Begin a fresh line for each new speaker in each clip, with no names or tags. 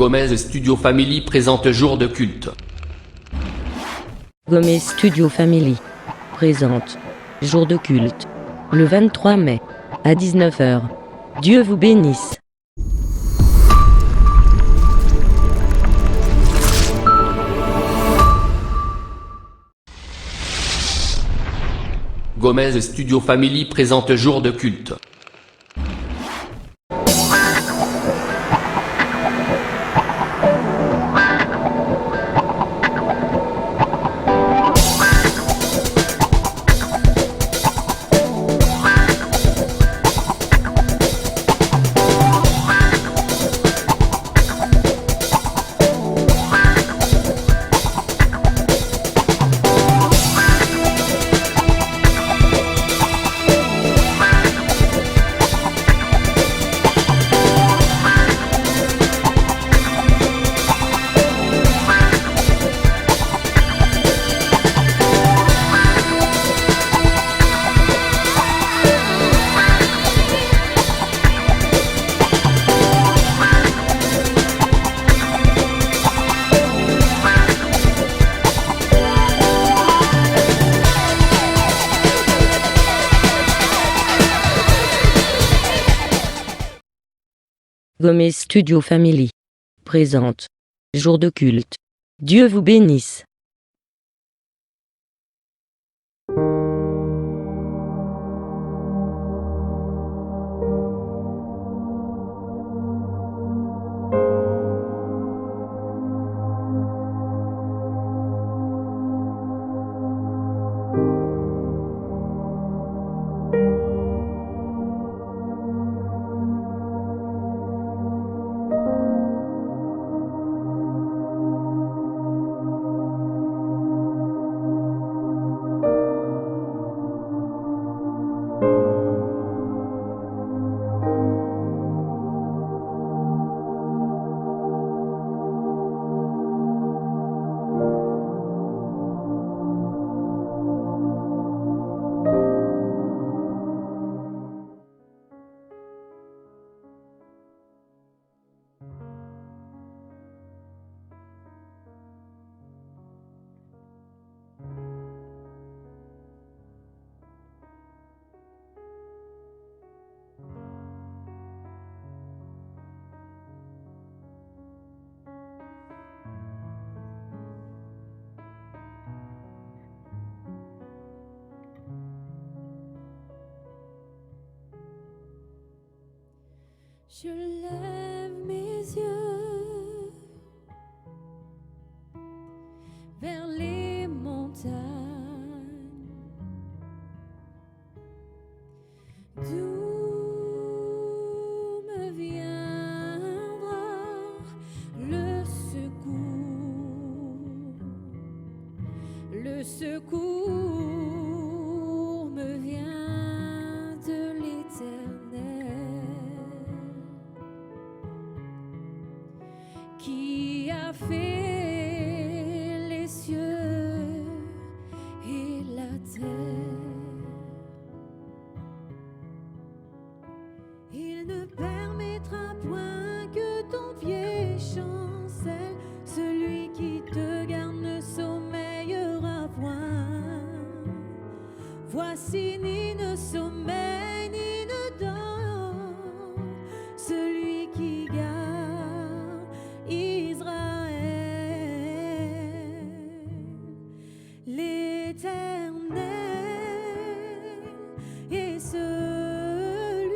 Gomez Studio Family présente Jour de culte.
Gomez Studio Family présente Jour de culte, le 23 mai, à 19h. Dieu vous bénisse.
Gomez Studio Family présente Jour de culte.
Gomez Studio Family présente Jour de culte. Dieu vous bénisse.
Je lève mes yeux vers les montagnes, d'où me viendra le secours. Le secours me vient de l'Éternel, qui a fait les cieux et la terre. Il ne permettra point que ton pied chancelle, celui qui te garde ne sommeillera point. Voici, ni ne sommeille ni ne dort celui qui garde Israël. L'Éternel est celui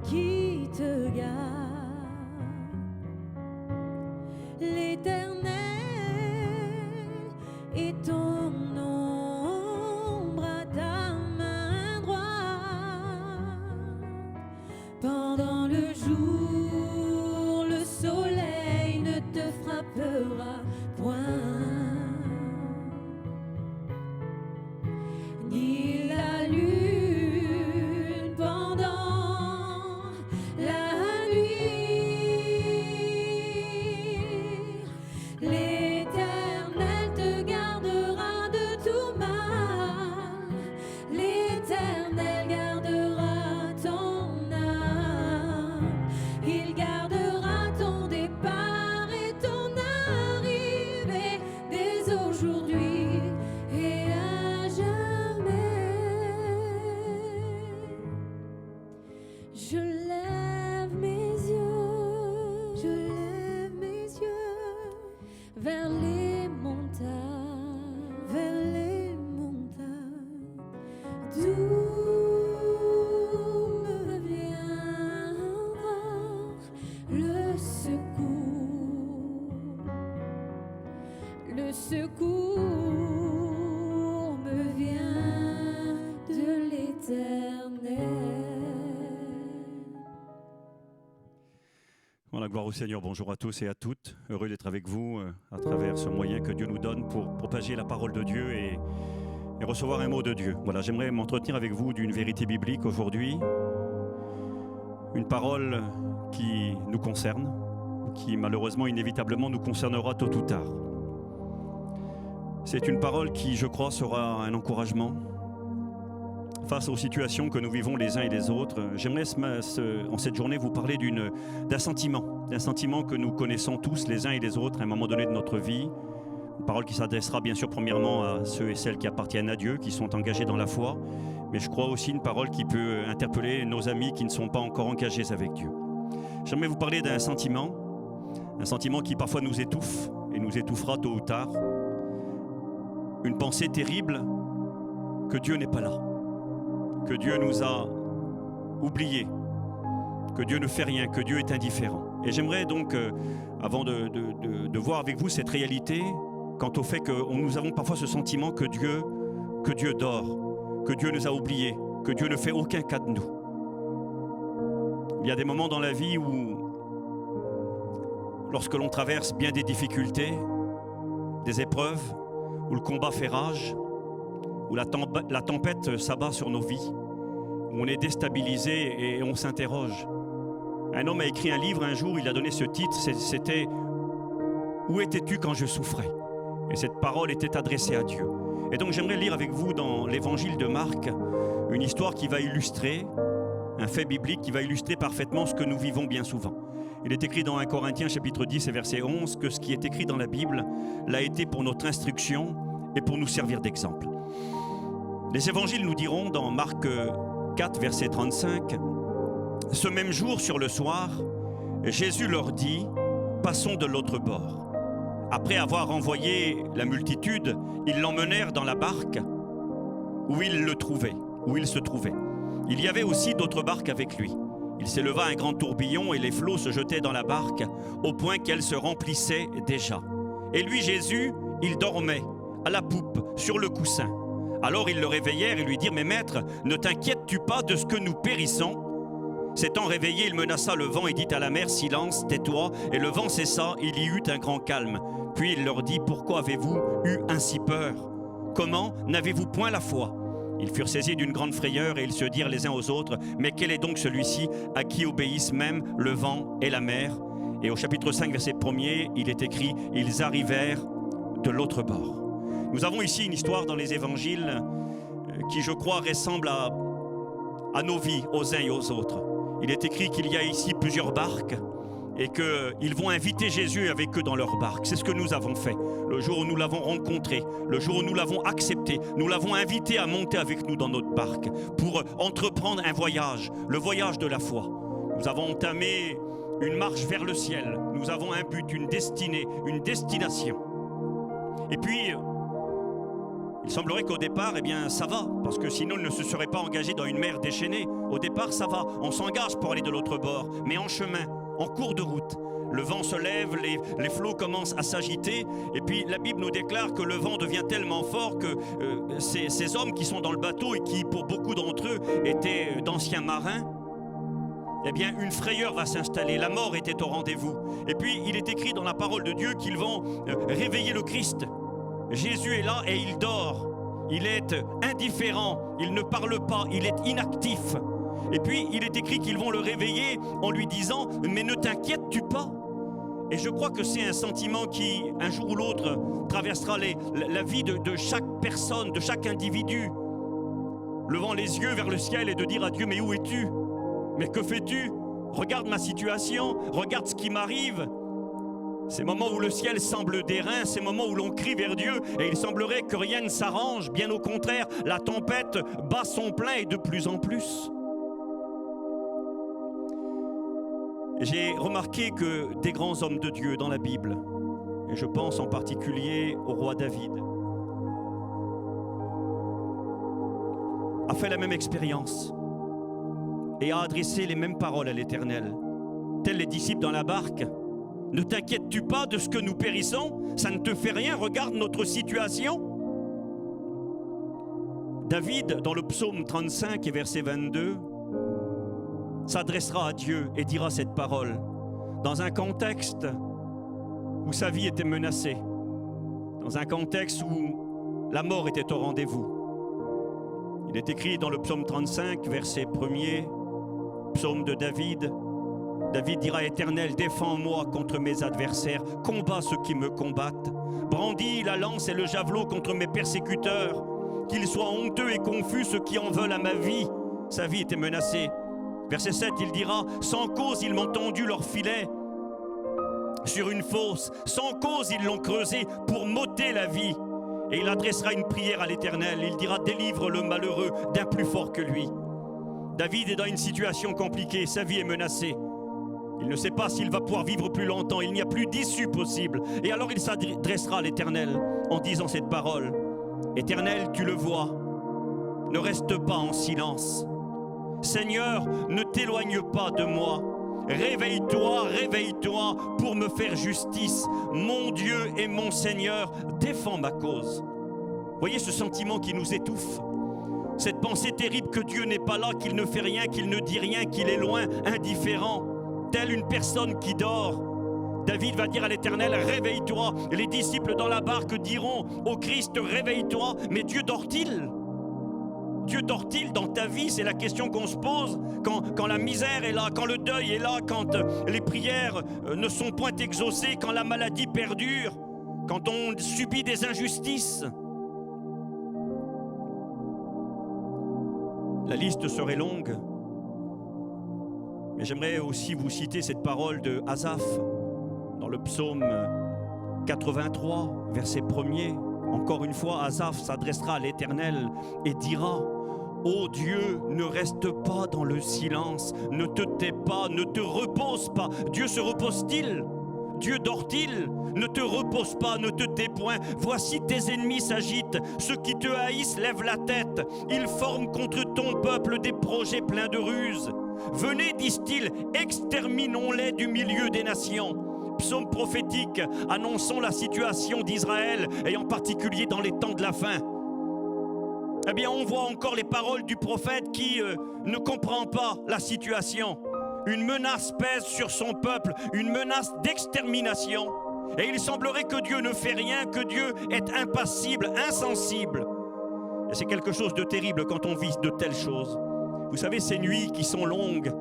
qui te garde. L'Éternel est ton ombre à ta main droite. Pendant le jour, le soleil ne te frappera point.
la gloire au Seigneur. Bonjour à tous et à toutes. Heureux d'être avec vous à travers ce moyen que Dieu nous donne pour propager la parole de Dieu et recevoir un mot de Dieu. Voilà, j'aimerais m'entretenir avec vous d'une vérité biblique aujourd'hui. Une parole qui nous concerne, qui malheureusement, inévitablement, nous concernera tôt ou tard. C'est une parole qui, je crois, sera un encouragement face aux situations que nous vivons les uns et les autres. J'aimerais en cette journée vous parler d'un sentiment que nous connaissons tous les uns et les autres à un moment donné de notre vie. Une parole qui s'adressera bien sûr premièrement à ceux et celles qui appartiennent à Dieu, qui sont engagés dans la foi, mais je crois aussi une parole qui peut interpeller nos amis qui ne sont pas encore engagés avec Dieu. J'aimerais vous parler d'un sentiment qui parfois nous étouffe et nous étouffera tôt ou tard. Une pensée terrible que Dieu n'est pas là, que Dieu nous a oubliés, que Dieu ne fait rien, que Dieu est indifférent. Et j'aimerais donc, avant de voir avec vous cette réalité, quant au fait que nous avons parfois ce sentiment que Dieu dort, que Dieu nous a oubliés, que Dieu ne fait aucun cas de nous. Il y a des moments dans la vie où, lorsque l'on traverse bien des difficultés, des épreuves, où le combat fait rage, où la tempête s'abat sur nos vies, où on est déstabilisé et on s'interroge. Un homme a écrit un livre un jour, il a donné ce titre, c'était « Où étais-tu quand je souffrais ?» Et cette parole était adressée à Dieu. Et donc j'aimerais lire avec vous dans l'évangile de Marc une histoire qui va illustrer, un fait biblique qui va illustrer parfaitement ce que nous vivons bien souvent. Il est écrit dans 1 Corinthiens chapitre 10 et verset 11 que ce qui est écrit dans la Bible l'a été pour notre instruction et pour nous servir d'exemple. Les évangiles nous diront dans Marc 4 verset 35 « Ce même jour sur le soir, Jésus leur dit « Passons de l'autre bord ». Après avoir envoyé la multitude, ils l'emmenèrent dans la barque où il se trouvait. Il y avait aussi d'autres barques avec lui. Il s'éleva un grand tourbillon et les flots se jetaient dans la barque au point qu'elle se remplissait déjà. Et lui, Jésus, il dormait à la poupe, sur le coussin. Alors ils le réveillèrent et lui dirent « Mais maître, ne t'inquiètes-tu pas de ce que nous périssons ?» S'étant réveillé, il menaça le vent et dit à la mer « Silence, tais-toi » et le vent cessa, il y eut un grand calme. Puis il leur dit « Pourquoi avez-vous eu ainsi peur? Comment n'avez-vous point la foi ?» Ils furent saisis d'une grande frayeur et ils se dirent les uns aux autres « Mais quel est donc celui-ci à qui obéissent même le vent et la mer ?» Et au chapitre 5, verset 1er, il est écrit « Ils arrivèrent de l'autre bord ». Nous avons ici une histoire dans les évangiles qui, je crois, ressemble à nos vies, aux uns et aux autres. Il est écrit qu'il y a ici plusieurs barques et qu'ils vont inviter Jésus avec eux dans leur barque. C'est ce que nous avons fait. Le jour où nous l'avons rencontré, le jour où nous l'avons accepté, nous l'avons invité à monter avec nous dans notre barque pour entreprendre un voyage, le voyage de la foi. Nous avons entamé une marche vers le ciel. Nous avons un but, une destinée, une destination. Et puis, il semblerait qu'au départ, ça va, parce que sinon, il ne se serait pas engagé dans une mer déchaînée. Au départ, ça va, on s'engage pour aller de l'autre bord, mais en chemin, en cours de route. Le vent se lève, les flots commencent à s'agiter, et puis la Bible nous déclare que le vent devient tellement fort que ces hommes qui sont dans le bateau et qui, pour beaucoup d'entre eux, étaient d'anciens marins, une frayeur va s'installer, la mort était au rendez-vous. Et puis, il est écrit dans la parole de Dieu qu'ils vont réveiller le Christ. Jésus est là et il dort. Il est indifférent, il ne parle pas, il est inactif. Et puis, il est écrit qu'ils vont le réveiller en lui disant « Mais ne t'inquiètes-tu pas ?» Et je crois que c'est un sentiment qui, un jour ou l'autre, traversera la vie de chaque personne, de chaque individu. Levant les yeux vers le ciel et de dire à Dieu « Mais où es-tu ? Mais que fais-tu ? Regarde ma situation, regarde ce qui m'arrive. » Ces moments où le ciel semble d'airain, ces moments où l'on crie vers Dieu et il semblerait que rien ne s'arrange, bien au contraire, la tempête bat son plein et de plus en plus. J'ai remarqué que des grands hommes de Dieu dans la Bible, et je pense en particulier au roi David, a fait la même expérience et a adressé les mêmes paroles à l'Éternel. Tels les disciples dans la barque, « Ne t'inquiètes-tu pas de ce que nous périssons? Ça ne te fait rien, regarde notre situation. » David, dans le psaume 35 et verset 22, s'adressera à Dieu et dira cette parole. dans un contexte où sa vie était menacée, dans un contexte où la mort était au rendez-vous. Il est écrit dans le psaume 35, verset 1er, psaume de David. David dira: Éternel, défends-moi contre mes adversaires, combats ceux qui me combattent. Brandis la lance et le javelot contre mes persécuteurs, qu'ils soient honteux et confus ceux qui en veulent à ma vie. Sa vie était menacée. Verset 7, il dira: sans cause ils m'ont tendu leur filet sur une fosse, sans cause ils l'ont creusé pour m'ôter la vie. Et il adressera une prière à l'Éternel, il dira: délivre le malheureux d'un plus fort que lui. David est dans une situation compliquée, sa vie est menacée. Il ne sait pas s'il va pouvoir vivre plus longtemps, il n'y a plus d'issue possible. Et alors il s'adressera à l'Éternel en disant cette parole: Éternel, tu le vois, ne reste pas en silence. Seigneur, ne t'éloigne pas de moi. Réveille-toi, réveille-toi pour me faire justice. Mon Dieu et mon Seigneur, défends ma cause. Voyez ce sentiment qui nous étouffe, cette pensée terrible que Dieu n'est pas là, qu'il ne fait rien, qu'il ne dit rien, qu'il est loin, indifférent, telle une personne qui dort. David va dire à l'Éternel: réveille-toi. Les disciples dans la barque diront au Christ: réveille-toi. Mais Dieu dort-il ? Dieu dort-il dans ta vie? C'est la question qu'on se pose quand la misère est là, quand le deuil est là, quand les prières ne sont point exaucées, quand la maladie perdure, quand on subit des injustices. La liste serait longue, mais j'aimerais aussi vous citer cette parole de Asaph dans le psaume 83, verset 1er. Encore une fois, Asaph s'adressera à l'Éternel et dira: ô Dieu, ne reste pas dans le silence, ne te tais pas, ne te repose pas. Dieu se repose-t-il? Dieu dort-il? Ne te repose pas, ne te tais point. Voici tes ennemis s'agitent, ceux qui te haïssent lèvent la tête. Ils forment contre ton peuple des projets pleins de ruses. Venez, disent-ils, exterminons-les du milieu des nations. Psaume prophétique annonçant la situation d'Israël, et en particulier dans les temps de la fin. Eh bien, on voit encore les paroles du prophète qui ne comprend pas la situation. Une menace pèse sur son peuple, une menace d'extermination. Et il semblerait que Dieu ne fait rien, que Dieu est impassible, insensible. Et c'est quelque chose de terrible quand on vit de telles choses. Vous savez, ces nuits qui sont longues,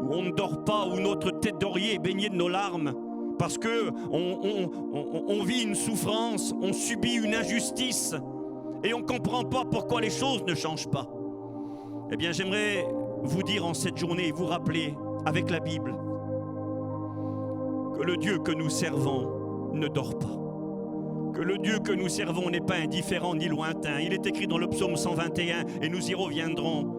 où on ne dort pas, où notre tête d'oreiller est baignée de nos larmes, parce que on vit une souffrance, on subit une injustice, et on ne comprend pas pourquoi les choses ne changent pas. Eh bien, j'aimerais vous dire en cette journée, vous rappeler avec la Bible, que le Dieu que nous servons ne dort pas. Que le Dieu que nous servons n'est pas indifférent ni lointain. Il est écrit dans le psaume 121, et nous y reviendrons.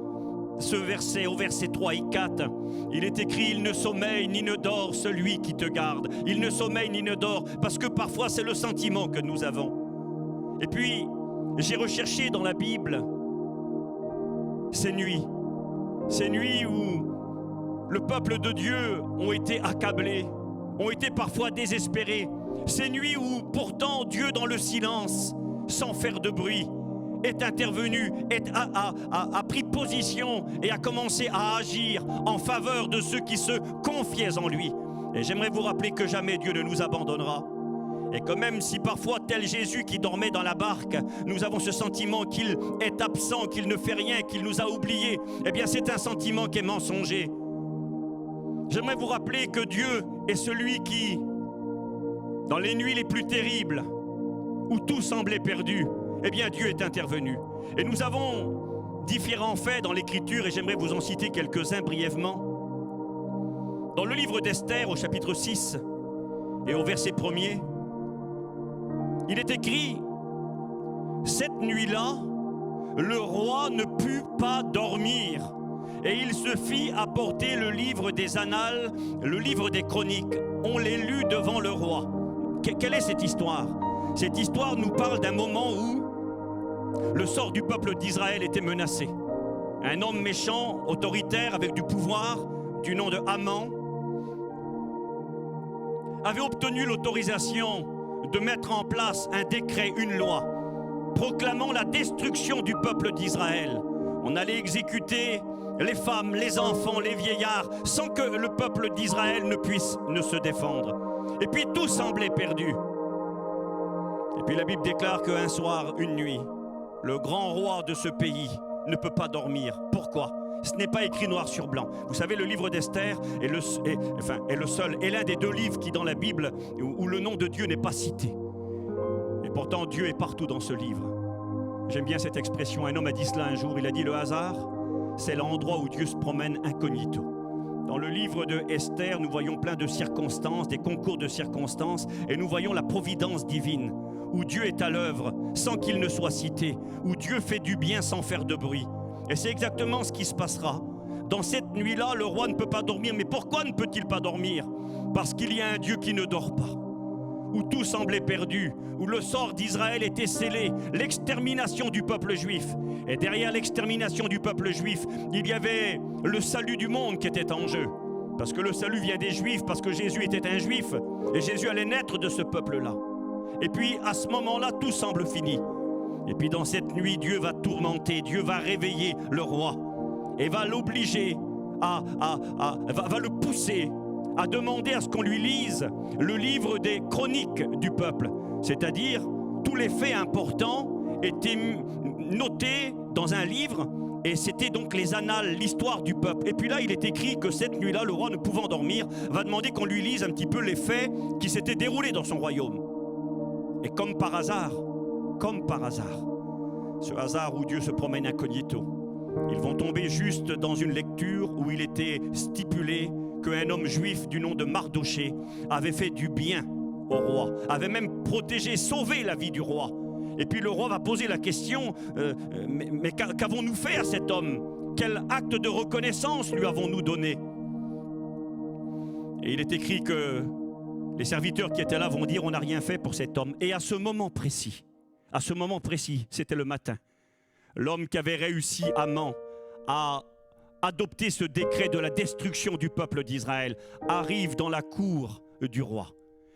Ce verset, au verset 3 et 4, il est écrit: il ne sommeille ni ne dort celui qui te garde. Il ne sommeille ni ne dort, parce que parfois c'est le sentiment que nous avons. Et puis, j'ai recherché dans la Bible ces nuits où le peuple de Dieu ont été accablés, ont été parfois désespérés. Ces nuits où pourtant Dieu, dans le silence, sans faire de bruit, est intervenu, a pris position et a commencé à agir en faveur de ceux qui se confiaient en lui. Et j'aimerais vous rappeler que jamais Dieu ne nous abandonnera. Et que même si parfois, tel Jésus qui dormait dans la barque, nous avons ce sentiment qu'il est absent, qu'il ne fait rien, qu'il nous a oubliés, eh bien c'est un sentiment qui est mensonger. J'aimerais vous rappeler que Dieu est celui qui, dans les nuits les plus terribles, où tout semblait perdu, eh bien Dieu est intervenu. Et nous avons différents faits dans l'Écriture, et j'aimerais vous en citer quelques-uns brièvement. Dans le livre d'Esther, au chapitre 6 et au verset 1er, il est écrit: cette nuit-là, le roi ne put pas dormir, et il se fit apporter le livre des annales, le livre des chroniques. On les lut devant le roi. Quelle est cette histoire? Cette histoire nous parle d'un moment où le sort du peuple d'Israël était menacé. Un homme méchant, autoritaire, avec du pouvoir, du nom de Haman, avait obtenu l'autorisation de mettre en place un décret, une loi, proclamant la destruction du peuple d'Israël. On allait exécuter les femmes, les enfants, les vieillards, sans que le peuple d'Israël ne se défendre. Et puis tout semblait perdu. Et puis la Bible déclare qu'un soir, une nuit, le grand roi de ce pays ne peut pas dormir. Pourquoi ? Ce n'est pas écrit noir sur blanc. Vous savez, le livre d'Esther est l'un des 2 livres qui dans la Bible où le nom de Dieu n'est pas cité. Et pourtant Dieu est partout dans ce livre. J'aime bien cette expression, un homme a dit cela un jour, il a dit le hasard, c'est l'endroit où Dieu se promène incognito. Dans le livre de Esther, nous voyons plein de circonstances, des concours de circonstances, et nous voyons la providence divine, où Dieu est à l'œuvre sans qu'il ne soit cité, où Dieu fait du bien sans faire de bruit. Et c'est exactement ce qui se passera. Dans cette nuit-là, le roi ne peut pas dormir. Mais pourquoi ne peut-il pas dormir ? Parce qu'il y a un Dieu qui ne dort pas. Où tout semblait perdu, où le sort d'Israël était scellé, l'extermination du peuple juif. Et derrière l'extermination du peuple juif, il y avait le salut du monde qui était en jeu. Parce que le salut vient des Juifs, parce que Jésus était un Juif. Et Jésus allait naître de ce peuple-là. Et puis, à ce moment-là, tout semble fini. Et puis dans cette nuit, Dieu va tourmenter, Dieu va réveiller le roi et va l'obliger va le pousser à demander à ce qu'on lui lise le livre des chroniques du peuple. C'est-à-dire, tous les faits importants étaient notés dans un livre et c'était donc les annales, l'histoire du peuple. Et puis là, il est écrit que cette nuit-là, le roi, ne pouvant dormir, va demander qu'on lui lise un petit peu les faits qui s'étaient déroulés dans son royaume. Et comme par hasard, ce hasard où Dieu se promène incognito, ils vont tomber juste dans une lecture où il était stipulé qu'un homme juif du nom de Mardoché avait fait du bien au roi, avait même protégé, sauvé la vie du roi. Et puis le roi va poser la question, mais qu'avons-nous fait à cet homme ? Quel acte de reconnaissance lui avons-nous donné ? Et il est écrit que les serviteurs qui étaient là vont dire, on n'a rien fait pour cet homme. Et à ce moment précis, c'était le matin, l'homme qui avait réussi Haman à adopter ce décret de la destruction du peuple d'Israël arrive dans la cour du roi.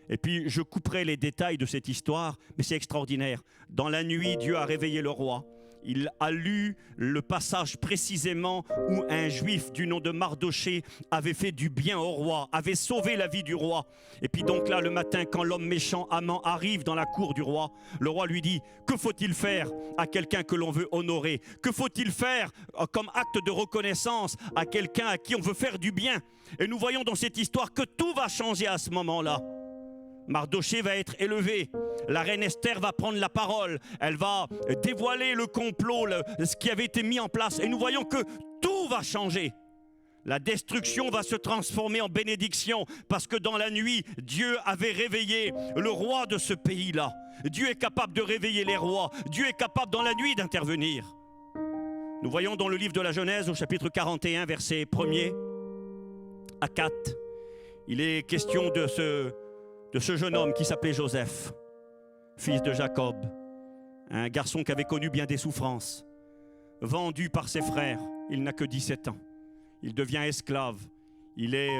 Et puis je couperai les détails de cette histoire, mais c'est extraordinaire. Dans la nuit, Dieu a réveillé le roi. Il a lu le passage précisément où un juif du nom de Mardoché avait fait du bien au roi, avait sauvé la vie du roi. Et puis donc là, le matin, quand l'homme méchant Haman arrive dans la cour du roi, le roi lui dit, que faut-il faire à quelqu'un que l'on veut honorer ? Que faut-il faire comme acte de reconnaissance à quelqu'un à qui on veut faire du bien ? Et nous voyons dans cette histoire que tout va changer à ce moment-là. Mardoché va être élevé, la reine Esther va prendre la parole, elle va dévoiler le complot, ce qui avait été mis en place, et nous voyons que tout va changer. La destruction va se transformer en bénédiction, parce que dans la nuit, Dieu avait réveillé le roi de ce pays-là. Dieu est capable de réveiller les rois, Dieu est capable dans la nuit d'intervenir. Nous voyons dans le livre de la Genèse, au chapitre 41, versets 1er à 4, il est question de ce jeune homme qui s'appelait Joseph, fils de Jacob, un garçon qui avait connu bien des souffrances, vendu par ses frères, il n'a que 17 ans, il devient esclave, il est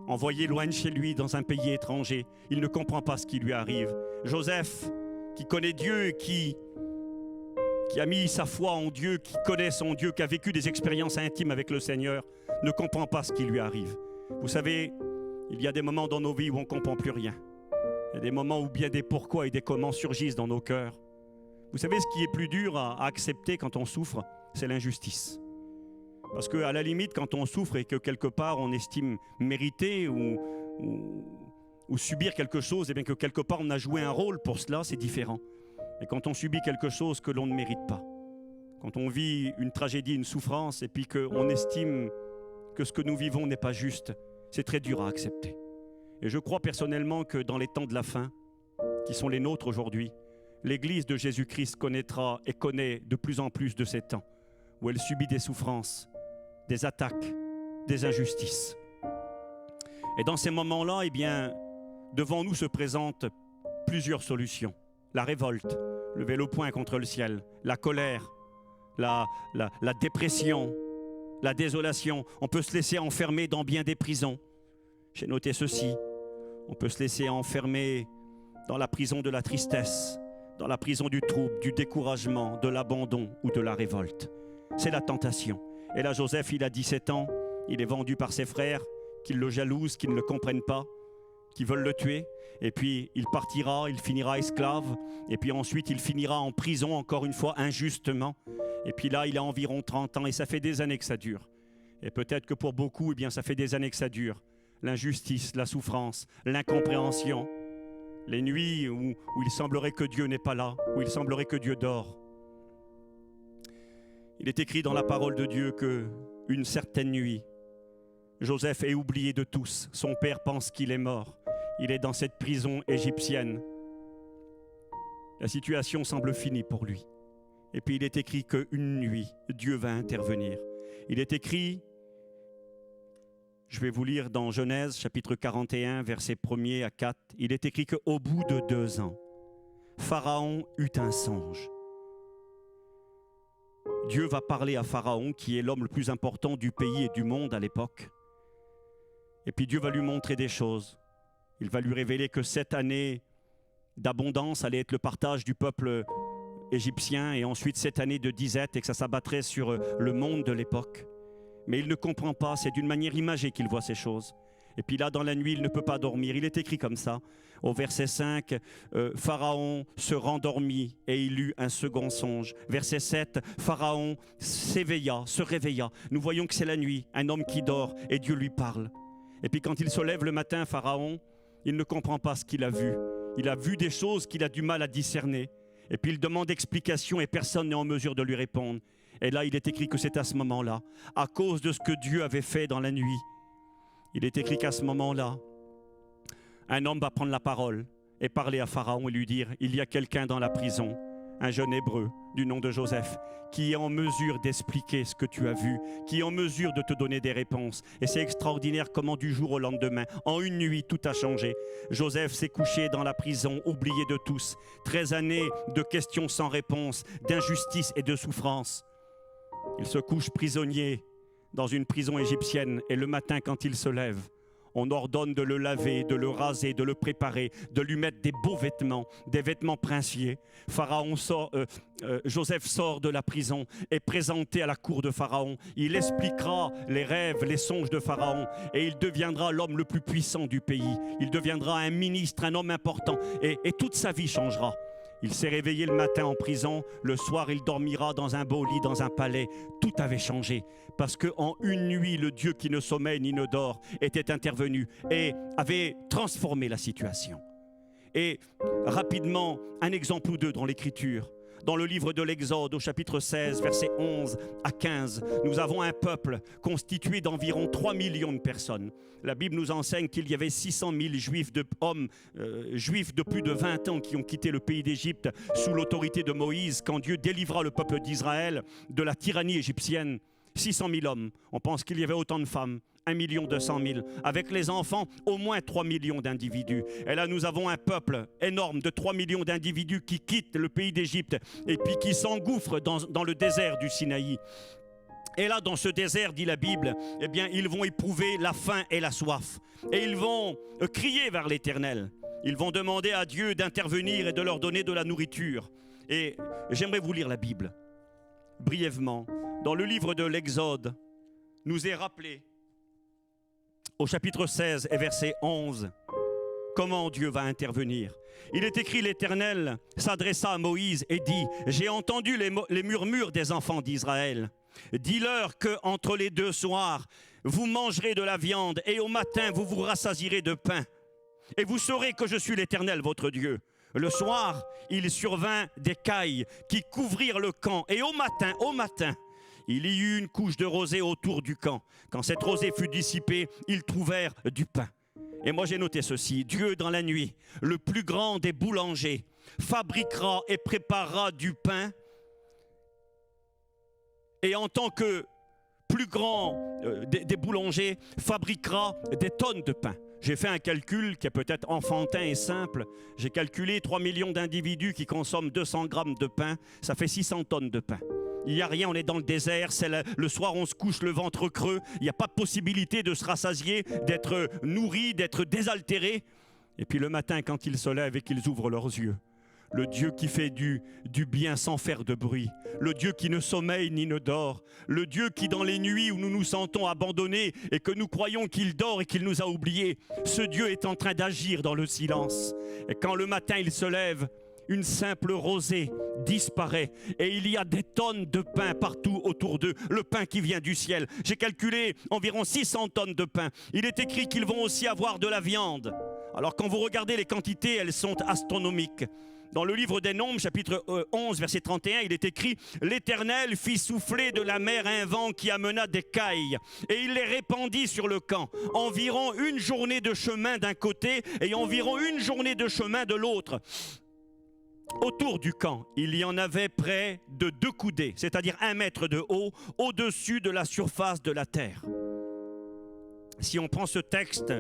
envoyé loin de chez lui dans un pays étranger, il ne comprend pas ce qui lui arrive. Joseph, qui connaît Dieu et qui a mis sa foi en Dieu, qui connaît son Dieu, qui a vécu des expériences intimes avec le Seigneur, ne comprend pas ce qui lui arrive. Vous savez, il y a des moments dans nos vies où on ne comprend plus rien. Il y a des moments où bien des pourquoi et des comment surgissent dans nos cœurs. Vous savez, ce qui est plus dur à accepter quand on souffre, c'est l'injustice. Parce qu'à la limite, quand on souffre et que quelque part on estime mériter ou subir quelque chose, et bien que quelque part on a joué un rôle pour cela, c'est différent. Mais quand on subit quelque chose que l'on ne mérite pas, quand on vit une tragédie, une souffrance, et puis qu'on estime que ce que nous vivons n'est pas juste, c'est très dur à accepter. Et je crois personnellement que dans les temps de la fin, qui sont les nôtres aujourd'hui, l'Église de Jésus-Christ connaîtra et connaît de plus en plus de ces temps où elle subit des souffrances, des attaques, des injustices. Et dans ces moments-là, eh bien, devant nous se présentent plusieurs solutions. La révolte, lever le poing contre le ciel, la colère, la dépression, la désolation. On peut se laisser enfermer dans bien des prisons. J'ai noté ceci. On peut se laisser enfermer dans la prison de la tristesse, dans la prison du trouble, du découragement, de l'abandon ou de la révolte. C'est la tentation. Et là, Joseph, il a 17 ans, il est vendu par ses frères, qui le jalousent, qui ne le comprennent pas, qui veulent le tuer. Et puis, il partira, il finira esclave. Et puis ensuite, il finira en prison, encore une fois, injustement. Et puis là, il a environ 30 ans et ça fait des années que ça dure. Et peut-être que pour beaucoup, eh bien, ça fait des années que ça dure. L'injustice, la souffrance, l'incompréhension. Les nuits où il semblerait que Dieu n'est pas là, où il semblerait que Dieu dort. Il est écrit dans la parole de Dieu que une certaine nuit, Joseph est oublié de tous. Son père pense qu'il est mort. Il est dans cette prison égyptienne. La situation semble finie pour lui. Et puis il est écrit qu'une nuit, Dieu va intervenir. Il est écrit, je vais vous lire dans Genèse chapitre 41, versets 1er à 4, il est écrit qu'au bout de 2 ans, Pharaon eut un songe. Dieu va parler à Pharaon, qui est l'homme le plus important du pays et du monde à l'époque. Et puis Dieu va lui montrer des choses. Il va lui révéler que cette année d'abondance allait être le partage du peuple égyptien et ensuite cette année de disette et que ça s'abattrait sur le monde de l'époque. Mais il ne comprend pas, c'est d'une manière imagée qu'il voit ces choses. Et puis là, dans la nuit, il ne peut pas dormir. Il est écrit comme ça, au verset 5, Pharaon se rendormit et il eut un second songe. Verset 7, Pharaon s'éveilla, se réveilla. Nous voyons que c'est la nuit, un homme qui dort et Dieu lui parle. Et puis quand il se lève le matin, Pharaon, il ne comprend pas ce qu'il a vu. Il a vu des choses qu'il a du mal à discerner. Et puis il demande explication et personne n'est en mesure de lui répondre. Et là, il est écrit que c'est à ce moment-là, à cause de ce que Dieu avait fait dans la nuit, il est écrit qu'à ce moment-là, un homme va prendre la parole et parler à Pharaon et lui dire, il y a quelqu'un dans la prison, un jeune hébreu du nom de Joseph, qui est en mesure d'expliquer ce que tu as vu, qui est en mesure de te donner des réponses. Et c'est extraordinaire comment du jour au lendemain, en une nuit, tout a changé. Joseph s'est couché dans la prison, oublié de tous. 13 années de questions sans réponse, d'injustice et de souffrance. Il se couche prisonnier dans une prison égyptienne et le matin quand il se lève, on ordonne de le laver, de le raser, de le préparer, de lui mettre des beaux vêtements, des vêtements princiers. Joseph sort de la prison, est présenté à la cour de Pharaon. Il expliquera les rêves, les songes de Pharaon et il deviendra l'homme le plus puissant du pays. Il deviendra un ministre, un homme important et toute sa vie changera. Il s'est réveillé le matin en prison, le soir il dormira dans un beau lit, dans un palais. Tout avait changé, parce qu'en une nuit, le Dieu qui ne sommeille ni ne dort était intervenu et avait transformé la situation. Et rapidement, un exemple ou deux dans l'Écriture. Dans le livre de l'Exode, au chapitre 16, versets 11 à 15, nous avons un peuple constitué d'environ 3 millions de personnes. La Bible nous enseigne qu'il y avait 600 000 juifs de plus de 20 ans qui ont quitté le pays d'Égypte sous l'autorité de Moïse quand Dieu délivra le peuple d'Israël de la tyrannie égyptienne. 600 000 hommes. On pense qu'il y avait autant de femmes. 1 200 000. Avec les enfants, au moins 3 millions d'individus. Et là, nous avons un peuple énorme de 3 millions d'individus qui quittent le pays d'Égypte et puis qui s'engouffrent dans le désert du Sinaï. Et là, dans ce désert, dit la Bible, eh bien, ils vont éprouver la faim et la soif. Et ils vont crier vers l'Éternel. Ils vont demander à Dieu d'intervenir et de leur donner de la nourriture. Et j'aimerais vous lire la Bible, brièvement. Dans le livre de l'Exode, nous est rappelé, au chapitre 16 et verset 11, comment Dieu va intervenir. Il est écrit, l'Éternel s'adressa à Moïse et dit, j'ai entendu les murmures des enfants d'Israël. Dis-leur qu'entre les 2 soirs, vous mangerez de la viande et au matin, vous vous rassasierez de pain. Et vous saurez que je suis l'Éternel, votre Dieu. Le soir, il survint des cailles qui couvrirent le camp. Et au matin, il y eut une couche de rosée autour du camp. Quand cette rosée fut dissipée, ils trouvèrent du pain. Et moi j'ai noté ceci, Dieu dans la nuit, le plus grand des boulangers, fabriquera et préparera du pain. Et en tant que plus grand des boulangers, fabriquera des tonnes de pain. J'ai fait un calcul qui est peut-être enfantin et simple. J'ai calculé 3 millions d'individus qui consomment 200 grammes de pain. Ça fait 600 tonnes de pain. Il n'y a rien, on est dans le désert. Le soir, on se couche le ventre creux. Il n'y a pas de possibilité de se rassasier, d'être nourri, d'être désaltéré. Et puis le matin, quand ils se lèvent et qu'ils ouvrent leurs yeux, le Dieu qui fait du bien sans faire de bruit, le Dieu qui ne sommeille ni ne dort, le Dieu qui dans les nuits où nous nous sentons abandonnés et que nous croyons qu'il dort et qu'il nous a oubliés, ce Dieu est en train d'agir dans le silence. Et quand le matin il se lève, une simple rosée disparaît et il y a des tonnes de pain partout autour d'eux, le pain qui vient du ciel. J'ai calculé environ 600 tonnes de pain. Il est écrit qu'ils vont aussi avoir de la viande. Alors quand vous regardez les quantités, elles sont astronomiques. Dans le livre des Nombres, chapitre 11, verset 31, il est écrit « L'Éternel fit souffler de la mer un vent qui amena des cailles, et il les répandit sur le camp, environ une journée de chemin d'un côté et environ une journée de chemin de l'autre. » Autour du camp, il y en avait près de 2 coudées, c'est-à-dire 1 mètre de haut, au-dessus de la surface de la terre. Si on prend ce texte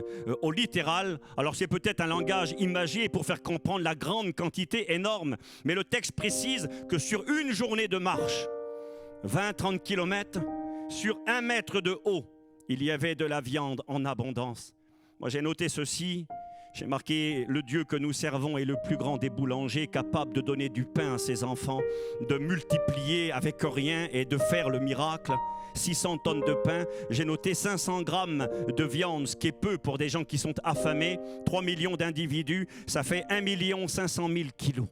au littéral, alors c'est peut-être un langage imagé pour faire comprendre la grande quantité énorme, mais le texte précise que sur une journée de marche, 20-30 kilomètres, sur 1 mètre de haut, il y avait de la viande en abondance. Moi j'ai noté ceci. J'ai marqué, le Dieu que nous servons est le plus grand des boulangers, capable de donner du pain à ses enfants, de multiplier avec rien et de faire le miracle. 600 tonnes de pain, j'ai noté 500 grammes de viande, ce qui est peu pour des gens qui sont affamés. 3 millions d'individus, ça fait 1 500 000 kilos.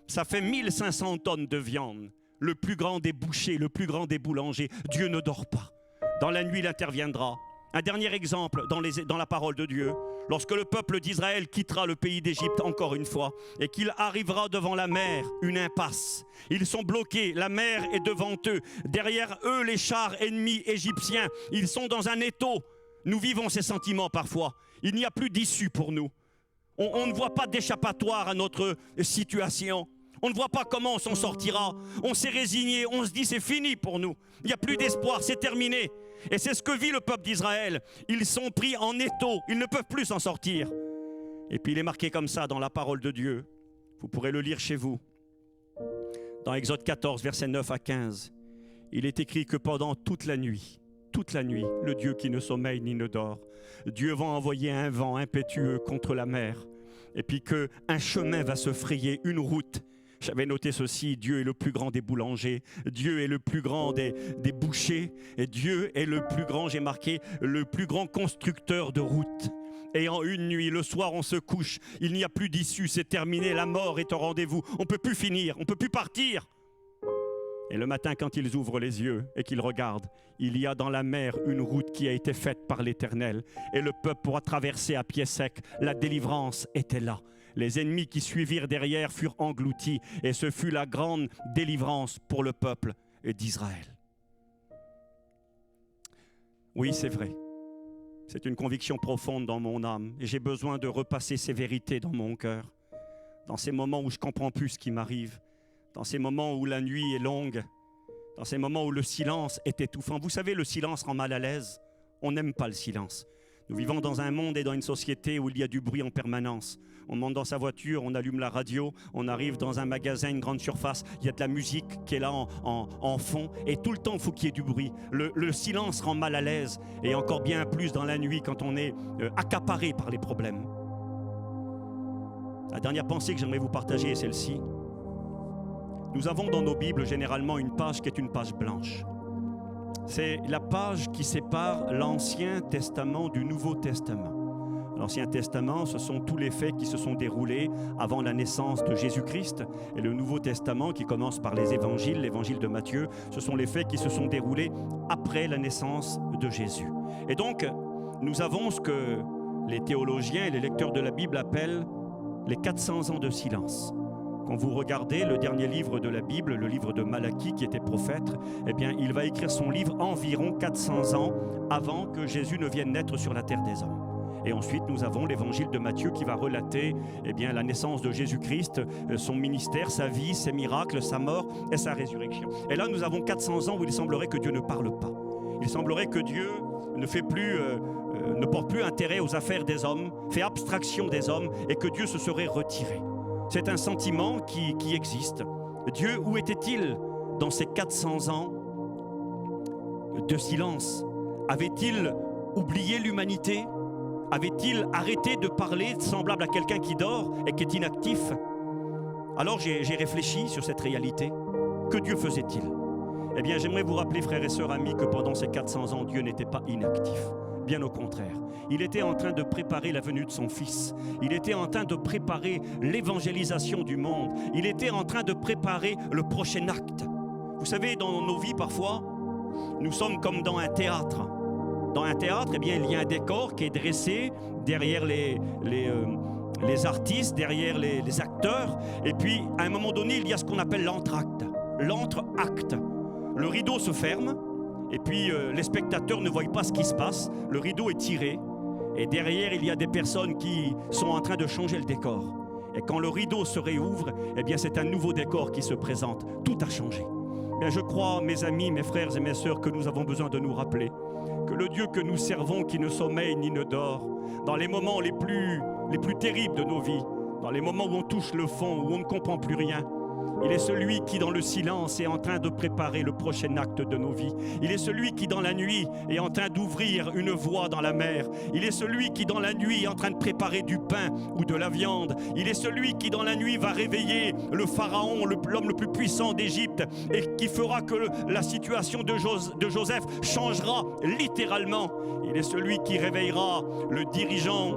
Ça fait 1500 tonnes de viande. Le plus grand des bouchers, le plus grand des boulangers. Dieu ne dort pas. Dans la nuit, il interviendra. Un dernier exemple dans la parole de Dieu. Lorsque le peuple d'Israël quittera le pays d'Égypte encore une fois et qu'il arrivera devant la mer, une impasse. Ils sont bloqués, la mer est devant eux. Derrière eux, les chars ennemis égyptiens. Ils sont dans un étau. Nous vivons ces sentiments parfois. Il n'y a plus d'issue pour nous. On ne voit pas d'échappatoire à notre situation. On ne voit pas comment on s'en sortira. On s'est résigné, on se dit c'est fini pour nous. Il n'y a plus d'espoir, c'est terminé. Et c'est ce que vit le peuple d'Israël. Ils sont pris en étau, ils ne peuvent plus s'en sortir. Et puis il est marqué comme ça dans la parole de Dieu. Vous pourrez le lire chez vous. Dans Exode 14, versets 9 à 15, il est écrit que pendant toute la nuit, le Dieu qui ne sommeille ni ne dort, Dieu va envoyer un vent impétueux contre la mer. Et puis qu'un chemin va se frayer, une route. J'avais noté ceci, Dieu est le plus grand des boulangers, Dieu est le plus grand des bouchers, et Dieu est le plus grand, j'ai marqué, le plus grand constructeur de routes. Et en une nuit, le soir on se couche, il n'y a plus d'issue, c'est terminé, la mort est au rendez-vous, on ne peut plus finir, on ne peut plus partir. Et le matin, quand ils ouvrent les yeux et qu'ils regardent, il y a dans la mer une route qui a été faite par l'Éternel. Et le peuple pourra traverser à pied sec. La délivrance était là. Les ennemis qui suivirent derrière furent engloutis. Et ce fut la grande délivrance pour le peuple d'Israël. Oui, c'est vrai. C'est une conviction profonde dans mon âme. Et j'ai besoin de repasser ces vérités dans mon cœur. Dans ces moments où je ne comprends plus ce qui m'arrive. Dans ces moments où la nuit est longue, dans ces moments où le silence est étouffant. Vous savez, le silence rend mal à l'aise. On n'aime pas le silence. Nous vivons dans un monde et dans une société où il y a du bruit en permanence. On monte dans sa voiture, on allume la radio, on arrive dans un magasin, une grande surface, il y a de la musique qui est là en fond et tout le temps il faut qu'il y ait du bruit. Le silence rend mal à l'aise et encore bien plus dans la nuit quand on est accaparé par les problèmes. La dernière pensée que j'aimerais vous partager est celle-ci. Nous avons dans nos Bibles généralement une page qui est une page blanche. C'est la page qui sépare l'Ancien Testament du Nouveau Testament. L'Ancien Testament, ce sont tous les faits qui se sont déroulés avant la naissance de Jésus-Christ. Et le Nouveau Testament, qui commence par les évangiles, l'évangile de Matthieu, ce sont les faits qui se sont déroulés après la naissance de Jésus. Et donc, nous avons ce que les théologiens et les lecteurs de la Bible appellent les 400 ans de silence. Quand vous regardez le dernier livre de la Bible, le livre de Malachie qui était prophète, eh bien, il va écrire son livre environ 400 ans avant que Jésus ne vienne naître sur la terre des hommes. Et ensuite, nous avons l'évangile de Matthieu qui va relater eh bien, la naissance de Jésus-Christ, son ministère, sa vie, ses miracles, sa mort et sa résurrection. Et là, nous avons 400 ans où il semblerait que Dieu ne parle pas. Il semblerait que Dieu ne porte plus intérêt aux affaires des hommes, fait abstraction des hommes et que Dieu se serait retiré. C'est un sentiment qui existe. Dieu, où était-il dans ces 400 ans de silence? Avait-il oublié l'humanité? Avait-il arrêté de parler semblable à quelqu'un qui dort et qui est inactif? Alors j'ai réfléchi sur cette réalité. Que Dieu faisait-il? Eh bien, j'aimerais vous rappeler, frères et sœurs, amis, que pendant ces 400 ans, Dieu n'était pas inactif. Bien au contraire. Il était en train de préparer la venue de son Fils. Il était en train de préparer l'évangélisation du monde. Il était en train de préparer le prochain acte. Vous savez, dans nos vies, parfois, nous sommes comme dans un théâtre. Dans un théâtre, eh bien, il y a un décor qui est dressé derrière les artistes, derrière les acteurs. Et puis, à un moment donné, il y a ce qu'on appelle l'entracte. L'entre-acte. Le rideau se ferme. Et puis, les spectateurs ne voient pas ce qui se passe. Le rideau est tiré. Et derrière, il y a des personnes qui sont en train de changer le décor. Et quand le rideau se réouvre, eh bien, c'est un nouveau décor qui se présente. Tout a changé. Bien, je crois, mes amis, mes frères et mes sœurs, que nous avons besoin de nous rappeler que le Dieu que nous servons, qui ne sommeille ni ne dort, dans les moments les plus terribles de nos vies, dans les moments où on touche le fond, où on ne comprend plus rien, il est celui qui, dans le silence, est en train de préparer le prochain acte de nos vies. Il est celui qui, dans la nuit, est en train d'ouvrir une voie dans la mer. Il est celui qui, dans la nuit, est en train de préparer du pain ou de la viande. Il est celui qui, dans la nuit, va réveiller le pharaon, l'homme le plus puissant d'Égypte, et qui fera que la situation de Joseph changera littéralement. Il est celui qui réveillera le dirigeant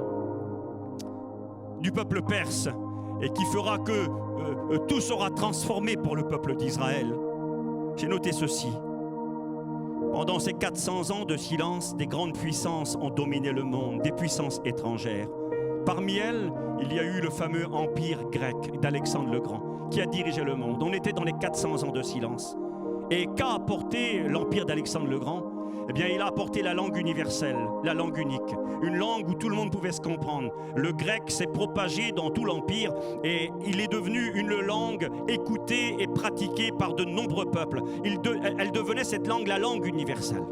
du peuple perse, et qui fera que tout sera transformé pour le peuple d'Israël. J'ai noté ceci. Pendant ces 400 ans de silence, des grandes puissances ont dominé le monde, des puissances étrangères. Parmi elles, il y a eu le fameux empire grec d'Alexandre le Grand, qui a dirigé le monde. On était dans les 400 ans de silence. Et qu'a apporté l'empire d'Alexandre le Grand? Eh bien, il a apporté la langue universelle, la langue unique, une langue où tout le monde pouvait se comprendre. Le grec s'est propagé dans tout l'empire et il est devenu une langue écoutée et pratiquée par de nombreux peuples. Elle devenait cette langue la langue universelle.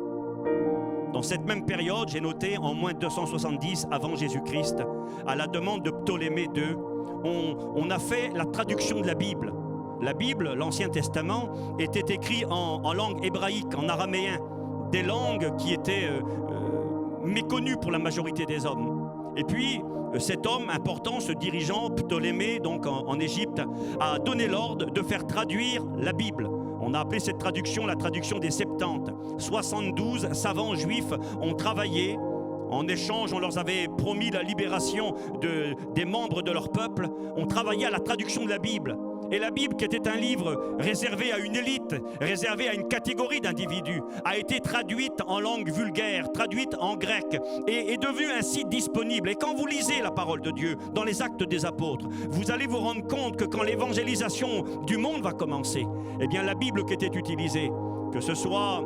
Dans cette même période, j'ai noté en moins 270 avant Jésus-Christ, à la demande de Ptolémée II, on a fait la traduction de la Bible. La Bible, l'Ancien Testament, était écrit en langue hébraïque, en araméen, des langues qui étaient méconnues pour la majorité des hommes. Et puis, cet homme important, ce dirigeant, Ptolémée, donc en Égypte, a donné l'ordre de faire traduire la Bible. On a appelé cette traduction la traduction des Septante. 72 savants juifs ont travaillé. En échange, on leur avait promis la libération des membres de leur peuple. On travaillait à la traduction de la Bible. Et la Bible, qui était un livre réservé à une élite, réservé à une catégorie d'individus, a été traduite en langue vulgaire, traduite en grec, et est devenue un site disponible. Et quand vous lisez la parole de Dieu dans les Actes des Apôtres, vous allez vous rendre compte que quand l'évangélisation du monde va commencer, eh bien la Bible qui était utilisée, que ce soit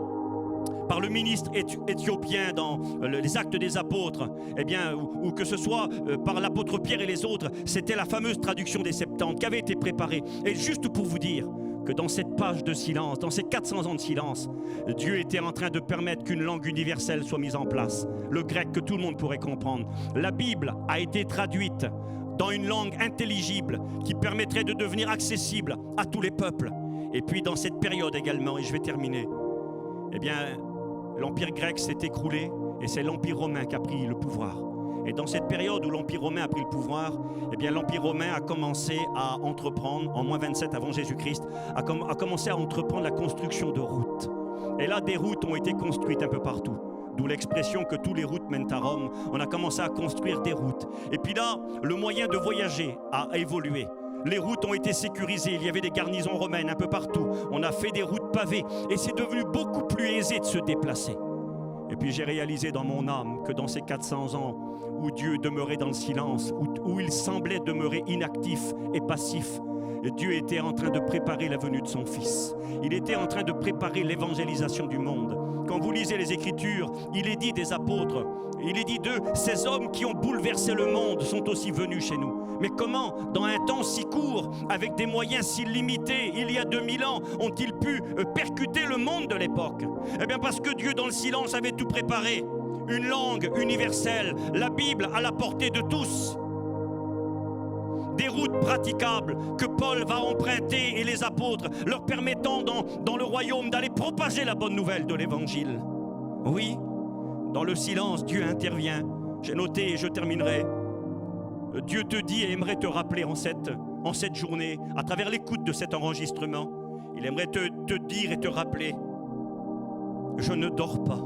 par le ministre éthiopien dans les Actes des Apôtres, eh bien, ou que ce soit par l'apôtre Pierre et les autres, c'était la fameuse traduction des Septante qui avait été préparée. Et juste pour vous dire que dans cette page de silence, dans ces 400 ans de silence, Dieu était en train de permettre qu'une langue universelle soit mise en place, le grec que tout le monde pourrait comprendre. La Bible a été traduite dans une langue intelligible qui permettrait de devenir accessible à tous les peuples. Et puis dans cette période également, et je vais terminer, eh bien, l'Empire grec s'est écroulé et c'est l'Empire romain qui a pris le pouvoir. Et dans cette période où l'Empire romain a pris le pouvoir, eh bien l'Empire romain a commencé à entreprendre, en moins 27 avant Jésus-Christ, a commencé à entreprendre la construction de routes. Et là, des routes ont été construites un peu partout. D'où l'expression que tous les routes mènent à Rome. On a commencé à construire des routes. Et puis là, le moyen de voyager a évolué. Les routes ont été sécurisées, il y avait des garnisons romaines un peu partout. On a fait des routes pavées et c'est devenu beaucoup plus aisé de se déplacer. Et puis j'ai réalisé dans mon âme que dans ces 400 ans où Dieu demeurait dans le silence, où il semblait demeurer inactif et passif, Dieu était en train de préparer la venue de son Fils. Il était en train de préparer l'évangélisation du monde. Quand vous lisez les Écritures, il est dit des apôtres, il est dit d'eux, ces hommes qui ont bouleversé le monde sont aussi venus chez nous. Mais comment, dans un temps si court, avec des moyens si limités, il y a 2000 ans, ont-ils pu percuter le monde de l'époque? Eh bien parce que Dieu, dans le silence, avait tout préparé. Une langue universelle, la Bible à la portée de tous. Des routes praticables que Paul va emprunter et les apôtres, leur permettant dans le royaume d'aller propager la bonne nouvelle de l'Évangile. Oui, dans le silence, Dieu intervient. J'ai noté et je terminerai. Dieu te dit et aimerait te rappeler en cette en cette journée, à travers l'écoute de cet enregistrement, il aimerait te dire et te rappeler, je ne dors pas,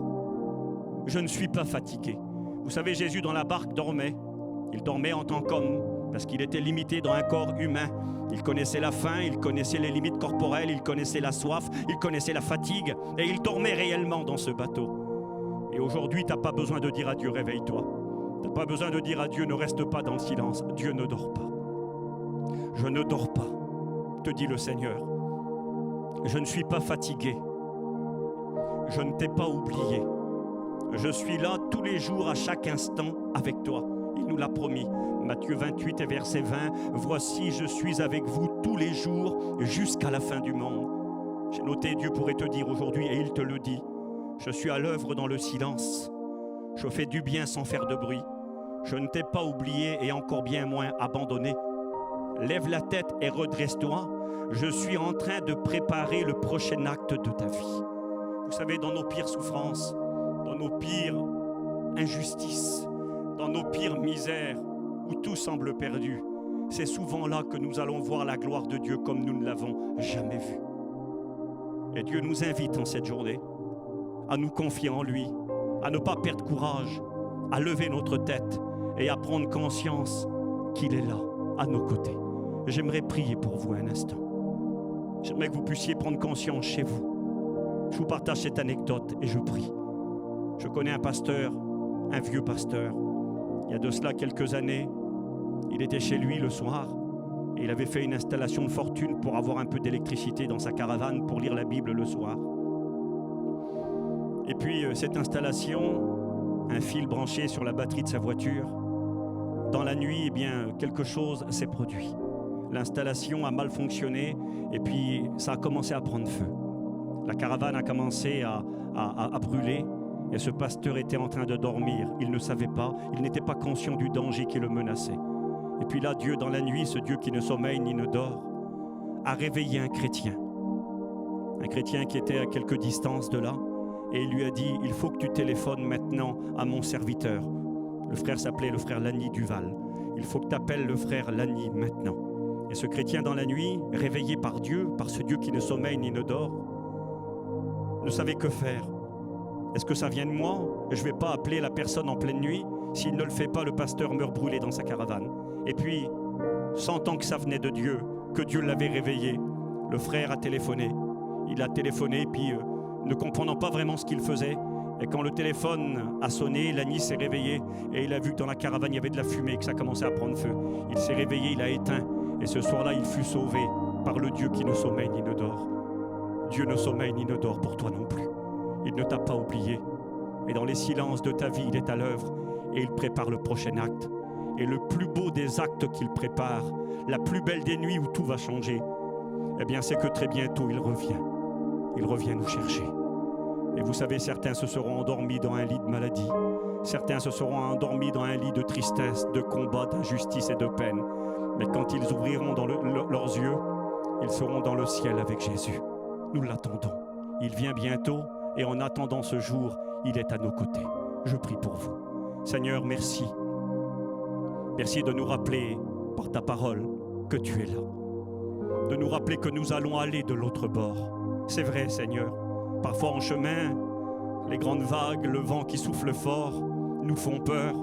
je ne suis pas fatigué. Vous savez, Jésus dans la barque dormait. Il dormait en tant qu'homme parce qu'il était limité dans un corps humain. Il connaissait la faim, il connaissait les limites corporelles, il connaissait la soif, il connaissait la fatigue et il dormait réellement dans ce bateau. Et aujourd'hui, tu n'as pas besoin de dire à Dieu, réveille-toi. Tu n'as pas besoin de dire à Dieu, ne reste pas dans le silence. Dieu ne dort pas. Je ne dors pas, te dit le Seigneur. Je ne suis pas fatigué. Je ne t'ai pas oublié. Je suis là tous les jours, à chaque instant, avec toi. Il nous l'a promis. Matthieu 28 et verset 20. Voici, je suis avec vous tous les jours jusqu'à la fin du monde. J'ai noté, Dieu pourrait te dire aujourd'hui, et il te le dit, je suis à l'œuvre dans le silence. Je fais du bien sans faire de bruit. Je ne t'ai pas oublié et encore bien moins abandonné. Lève la tête et redresse-toi. Je suis en train de préparer le prochain acte de ta vie. Vous savez, dans nos pires souffrances, dans nos pires injustices, dans nos pires misères, où tout semble perdu, c'est souvent là que nous allons voir la gloire de Dieu comme nous ne l'avons jamais vue. Et Dieu nous invite en cette journée à nous confier en lui, à ne pas perdre courage, à lever notre tête et à prendre conscience qu'il est là, à nos côtés. J'aimerais prier pour vous un instant. J'aimerais que vous puissiez prendre conscience chez vous. Je vous partage cette anecdote et je prie. Je connais un pasteur, un vieux pasteur. Il y a de cela quelques années, il était chez lui le soir et il avait fait une installation de fortune pour avoir un peu d'électricité dans sa caravane pour lire la Bible le soir. Et puis cette installation, un fil branché sur la batterie de sa voiture, dans la nuit, eh bien, quelque chose s'est produit. L'installation a mal fonctionné et puis ça a commencé à prendre feu. La caravane a commencé à brûler et ce pasteur était en train de dormir. Il ne savait pas, il n'était pas conscient du danger qui le menaçait. Et puis là, Dieu, dans la nuit, ce Dieu qui ne sommeille ni ne dort, a réveillé un chrétien qui était à quelque distance de là, et il lui a dit, il faut que tu téléphones maintenant à mon serviteur. Le frère s'appelait le frère Lani Duval. Il faut que tu appelles le frère Lani maintenant. Et ce chrétien dans la nuit, réveillé par Dieu, par ce Dieu qui ne sommeille ni ne dort, ne savait que faire. Est-ce que ça vient de moi? Je ne vais pas appeler la personne en pleine nuit. S'il ne le fait pas, le pasteur meurt brûlé dans sa caravane. Et puis, sentant que ça venait de Dieu, que Dieu l'avait réveillé, le frère a téléphoné. Il a téléphoné, puis ne comprenant pas vraiment ce qu'il faisait. Et quand le téléphone a sonné, Lani s'est réveillé et il a vu que dans la caravane, il y avait de la fumée, que ça commençait à prendre feu. Il s'est réveillé, il a éteint. Et ce soir-là, il fut sauvé par le Dieu qui ne sommeille ni ne dort. Dieu ne sommeille ni ne dort pour toi non plus. Il ne t'a pas oublié. Et dans les silences de ta vie, il est à l'œuvre et il prépare le prochain acte. Et le plus beau des actes qu'il prépare, la plus belle des nuits où tout va changer, eh bien c'est que très bientôt il revient. Il revient nous chercher. Et vous savez, certains se seront endormis dans un lit de maladie. Certains se seront endormis dans un lit de tristesse, de combat, d'injustice et de peine. Mais quand ils ouvriront leurs yeux, ils seront dans le ciel avec Jésus. Nous l'attendons. Il vient bientôt et en attendant ce jour, il est à nos côtés. Je prie pour vous. Seigneur, merci. Merci de nous rappeler par ta parole que tu es là. De nous rappeler que nous allons aller de l'autre bord. C'est vrai, Seigneur. Parfois en chemin, les grandes vagues, le vent qui souffle fort nous font peur.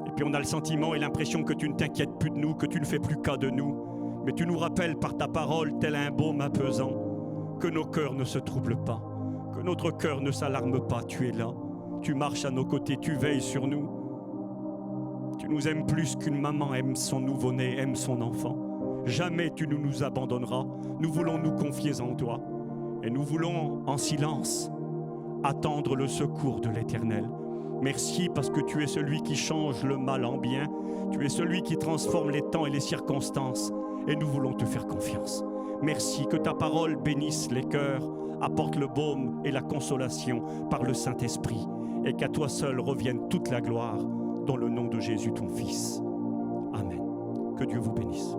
Et puis on a le sentiment et l'impression que tu ne t'inquiètes plus de nous, que tu ne fais plus cas de nous. Mais tu nous rappelles par ta parole, tel un baume apaisant, que nos cœurs ne se troublent pas, que notre cœur ne s'alarme pas. Tu es là, tu marches à nos côtés, tu veilles sur nous. Tu nous aimes plus qu'une maman aime son nouveau-né, aime son enfant. Jamais tu ne nous abandonneras. Nous voulons nous confier en toi. Et nous voulons, en silence, attendre le secours de l'Éternel. Merci parce que tu es celui qui change le mal en bien. Tu es celui qui transforme les temps et les circonstances. Et nous voulons te faire confiance. Merci que ta parole bénisse les cœurs, apporte le baume et la consolation par le Saint-Esprit. Et qu'à toi seul revienne toute la gloire, dans le nom de Jésus ton Fils. Amen. Que Dieu vous bénisse.